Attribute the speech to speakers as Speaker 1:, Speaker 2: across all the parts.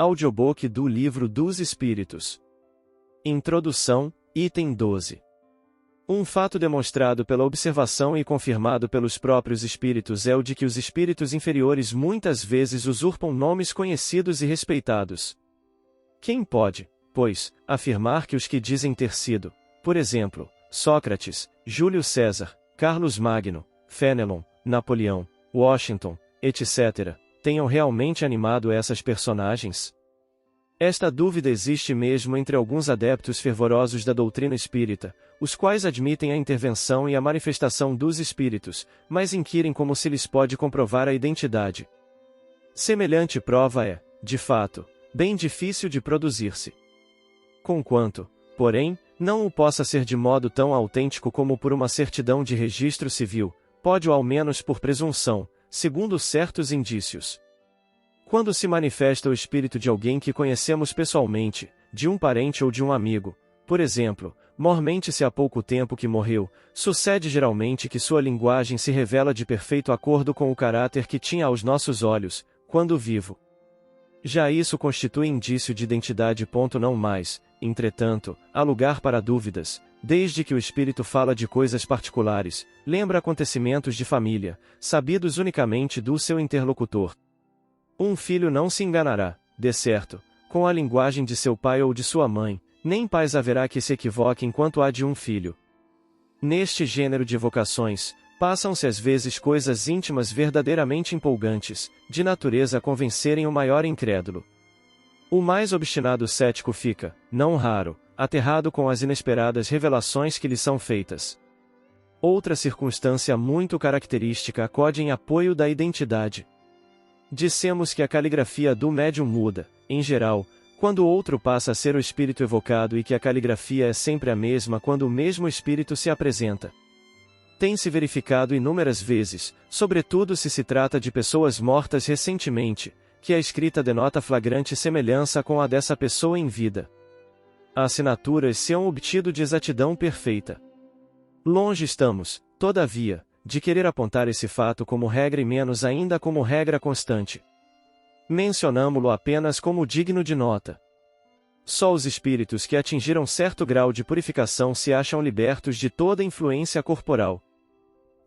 Speaker 1: Audiobook do Livro dos Espíritos. Introdução, item 12. Um fato demonstrado pela observação e confirmado pelos próprios espíritos é o de que os espíritos inferiores muitas vezes usurpam nomes conhecidos e respeitados. Quem pode, pois, afirmar que os que dizem ter sido, por exemplo, Sócrates, Júlio César, Carlos Magno, Fénelon, Napoleão, Washington, etc., tenham realmente animado essas personagens? Esta dúvida existe mesmo entre alguns adeptos fervorosos da doutrina espírita, os quais admitem a intervenção e a manifestação dos espíritos, mas inquirem como se lhes pode comprovar a identidade. Semelhante prova é, de fato, bem difícil de produzir-se. Conquanto, porém, não o possa ser de modo tão autêntico como por uma certidão de registro civil, pode-o ao menos por presunção, segundo certos indícios. Quando se manifesta o espírito de alguém que conhecemos pessoalmente, de um parente ou de um amigo, por exemplo, mormente-se há pouco tempo que morreu, sucede geralmente que sua linguagem se revela de perfeito acordo com o caráter que tinha aos nossos olhos, quando vivo. Já isso constitui indício de identidade. Não mais, entretanto, há lugar para dúvidas, desde que o espírito fala de coisas particulares, lembra acontecimentos de família, sabidos unicamente do seu interlocutor. Um filho não se enganará, de certo, com a linguagem de seu pai ou de sua mãe, nem pais haverá que se equivoquem quanto à de um filho. Neste gênero de evocações, passam-se às vezes coisas íntimas verdadeiramente empolgantes, de natureza a convencerem o maior incrédulo. O mais obstinado cético fica, não raro, aterrado com as inesperadas revelações que lhe são feitas. Outra circunstância muito característica acode em apoio da identidade. Dissemos que a caligrafia do médium muda, em geral, quando o outro passa a ser o espírito evocado e que a caligrafia é sempre a mesma quando o mesmo espírito se apresenta. Tem-se verificado inúmeras vezes, sobretudo se trata de pessoas mortas recentemente, que a escrita denota flagrante semelhança com a dessa pessoa em vida. As assinaturas se hão obtido de exatidão perfeita. Longe estamos, todavia, de querer apontar esse fato como regra e menos ainda como regra constante. Mencionamo-lo apenas como digno de nota. Só os espíritos que atingiram certo grau de purificação se acham libertos de toda influência corporal.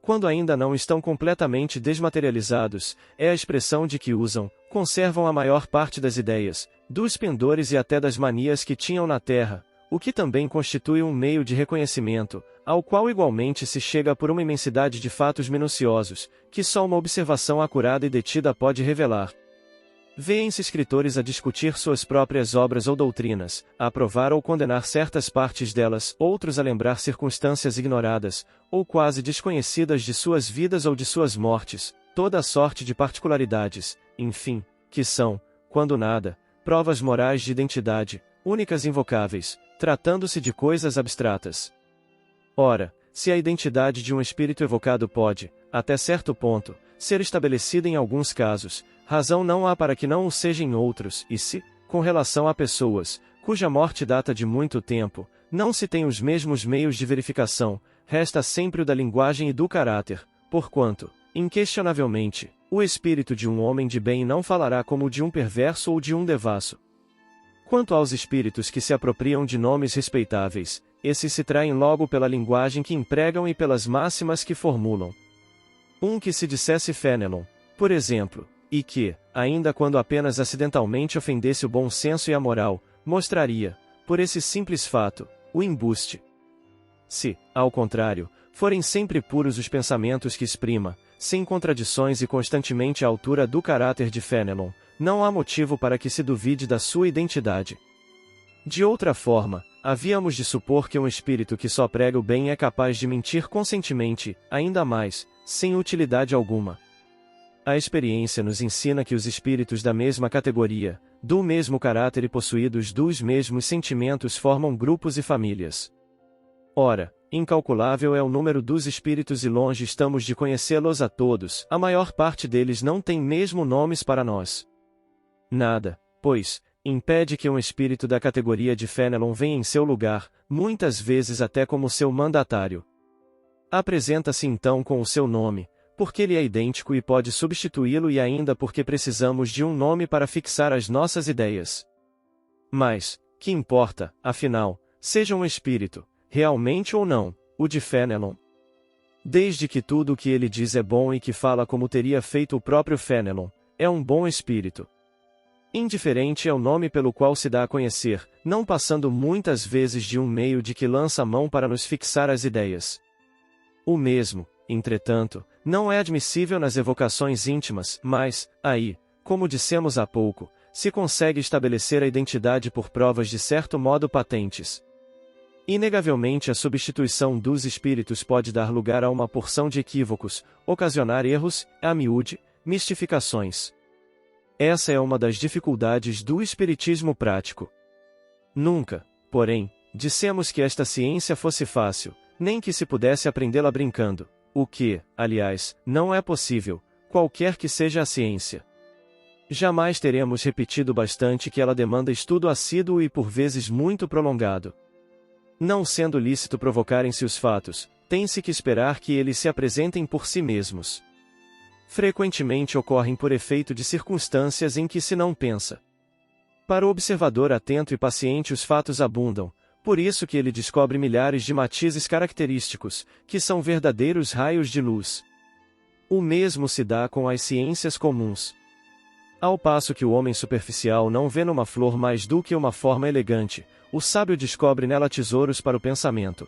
Speaker 1: Quando ainda não estão completamente desmaterializados, é a expressão de que usam, conservam a maior parte das ideias, dos pendores e até das manias que tinham na terra, o que também constitui um meio de reconhecimento, ao qual igualmente se chega por uma imensidade de fatos minuciosos, que só uma observação acurada e detida pode revelar. Vêem-se escritores a discutir suas próprias obras ou doutrinas, a aprovar ou condenar certas partes delas, outros a lembrar circunstâncias ignoradas, ou quase desconhecidas de suas vidas ou de suas mortes, toda a sorte de particularidades, enfim, que são, quando nada, provas morais de identidade, únicas e invocáveis, tratando-se de coisas abstratas. Ora, se a identidade de um espírito evocado pode, até certo ponto, ser estabelecida em alguns casos, razão não há para que não o seja em outros, e se, com relação a pessoas, cuja morte data de muito tempo, não se tem os mesmos meios de verificação, resta sempre o da linguagem e do caráter, porquanto, inquestionavelmente, o espírito de um homem de bem não falará como o de um perverso ou de um devasso. Quanto aos espíritos que se apropriam de nomes respeitáveis, esses se traem logo pela linguagem que empregam e pelas máximas que formulam. Um que se dissesse Fénelon, por exemplo, e que, ainda quando apenas acidentalmente ofendesse o bom senso e a moral, mostraria, por esse simples fato, o embuste. Se, ao contrário, forem sempre puros os pensamentos que exprima, sem contradições e constantemente à altura do caráter de Fénelon, não há motivo para que se duvide da sua identidade. De outra forma, havíamos de supor que um espírito que só prega o bem é capaz de mentir conscientemente, ainda mais, sem utilidade alguma. A experiência nos ensina que os espíritos da mesma categoria, do mesmo caráter e possuídos dos mesmos sentimentos formam grupos e famílias. Ora, incalculável é o número dos espíritos e longe estamos de conhecê-los a todos, a maior parte deles não tem mesmo nomes para nós. Nada, pois, impede que um espírito da categoria de Fénelon venha em seu lugar, muitas vezes até como seu mandatário. Apresenta-se então com o seu nome, porque ele é idêntico e pode substituí-lo e ainda porque precisamos de um nome para fixar as nossas ideias. Mas, que importa, afinal, seja um espírito, realmente ou não, o de Fenelon? Desde que tudo o que ele diz é bom e que fala como teria feito o próprio Fenelon, é um bom espírito. Indiferente é o nome pelo qual se dá a conhecer, não passando muitas vezes de um meio de que lança a mão para nos fixar as ideias. O mesmo, entretanto, não é admissível nas evocações íntimas, mas, aí, como dissemos há pouco, se consegue estabelecer a identidade por provas de certo modo patentes. Inegavelmente a substituição dos espíritos pode dar lugar a uma porção de equívocos, ocasionar erros, a miúde, mistificações. Essa é uma das dificuldades do espiritismo prático. Nunca, porém, dissemos que esta ciência fosse fácil, nem que se pudesse aprendê-la brincando, o que, aliás, não é possível, qualquer que seja a ciência. Jamais teremos repetido bastante que ela demanda estudo assíduo e por vezes muito prolongado. Não sendo lícito provocarem-se os fatos, tem-se que esperar que eles se apresentem por si mesmos. Frequentemente ocorrem por efeito de circunstâncias em que se não pensa. Para o observador atento e paciente os fatos abundam, por isso que ele descobre milhares de matizes característicos, que são verdadeiros raios de luz. O mesmo se dá com as ciências comuns. Ao passo que o homem superficial não vê numa flor mais do que uma forma elegante, o sábio descobre nela tesouros para o pensamento.